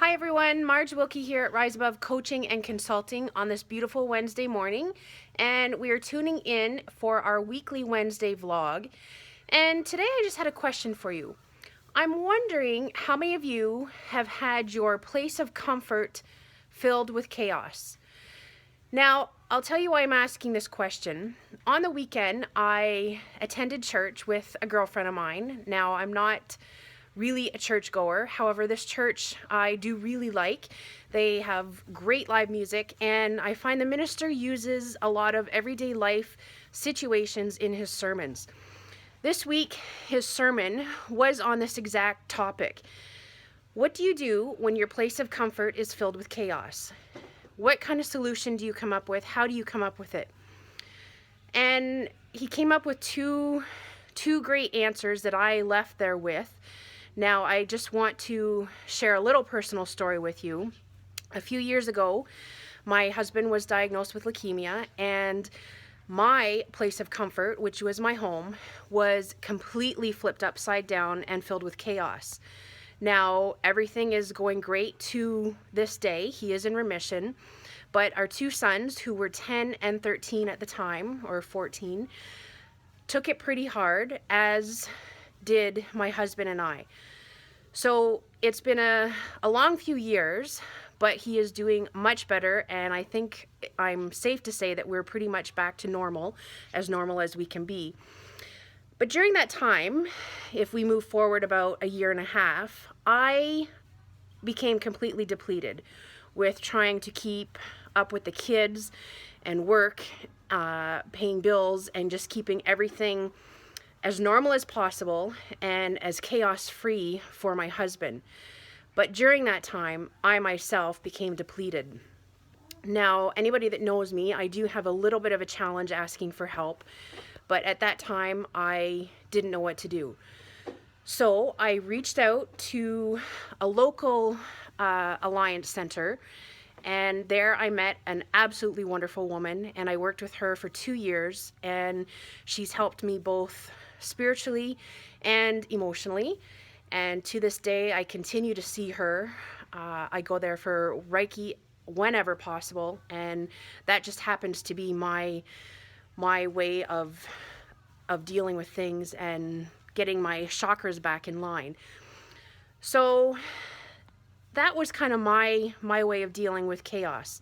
Hi everyone, Marge Wilkie here at Rise Above Coaching and Consulting on this beautiful Wednesday morning, and we are tuning in for our weekly Wednesday vlog. And today I just had a question for you. I'm wondering how many of you have had your place of comfort filled with chaos. Now, I'll tell you why I'm asking this question. On the weekend, I attended church with a girlfriend of mine. Now, I'm not really a churchgoer. However, this church I do really like. They have great live music, and I find the minister uses a lot of everyday life situations in his sermons. This week, his sermon was on this exact topic. What do you do when your place of comfort is filled with chaos? What kind of solution do you come up with? How do you come up with it? And he came up with two great answers that I left there with. Now, I just want to share a little personal story with you. A few years ago, my husband was diagnosed with leukemia, and my place of comfort, which was my home, was completely flipped upside down and filled with chaos. Now, everything is going great to this day. He is in remission, but our two sons, who were 10 and 13 at the time, or 14, took it pretty hard, as did my husband and I. So it's been a long few years, but he is doing much better, and I think I'm safe to say that we're pretty much back to normal as we can be. But during that time, if we move forward about a year and a half, I became completely depleted with trying to keep up with the kids and work, paying bills, and just keeping everything as normal as possible and as chaos-free for my husband. But during that time, I myself became depleted. Now, anybody that knows me, I do have a little bit of a challenge asking for help, but at that time, I didn't know what to do. So I reached out to a local Alliance Center, and there I met an absolutely wonderful woman, and I worked with her for 2 years, and she's helped me both spiritually and emotionally. And to this day, I continue to see her. I go there for Reiki whenever possible, and that just happens to be my way of dealing with things and getting my chakras back in line. So that was kind of my way of dealing with chaos.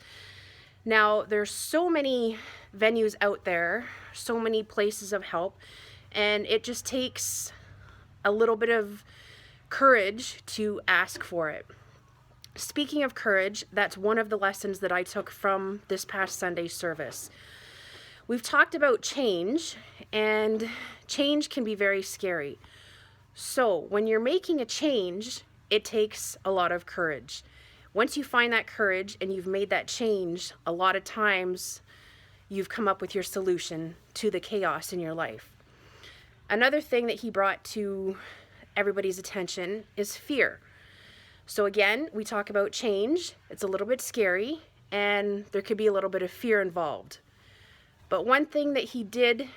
Now, there's so many venues out there, so many places of help, and it just takes a little bit of courage to ask for it. Speaking of courage, that's one of the lessons that I took from this past Sunday service. We've talked about change, and change can be very scary. So when you're making a change, it takes a lot of courage. Once you find that courage and you've made that change, a lot of times you've come up with your solution to the chaos in your life. Another thing that he brought to everybody's attention is fear. So again, we talk about change. It's a little bit scary, and there could be a little bit of fear involved. But one thing that he did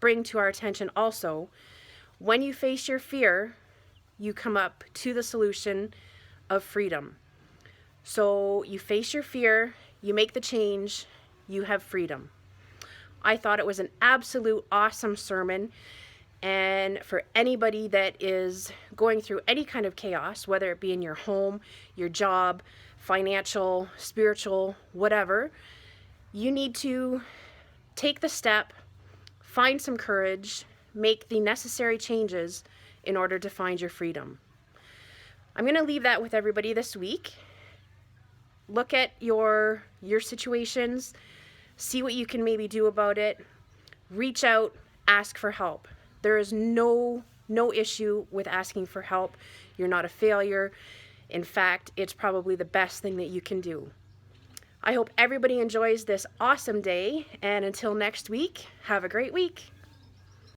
bring to our attention also, when you face your fear, you come up to the solution of freedom. So you face your fear, you make the change, you have freedom. I thought it was an absolute awesome sermon. And for anybody that is going through any kind of chaos, whether it be in your home, your job, financial, spiritual, whatever, you need to take the step, find some courage, make the necessary changes in order to find your freedom. I'm going to leave that with everybody this week. Look at your situations, see what you can maybe do about it, reach out, ask for help. There is no issue with asking for help. You're not a failure. In fact, it's probably the best thing that you can do. I hope everybody enjoys this awesome day, and until next week, have a great week.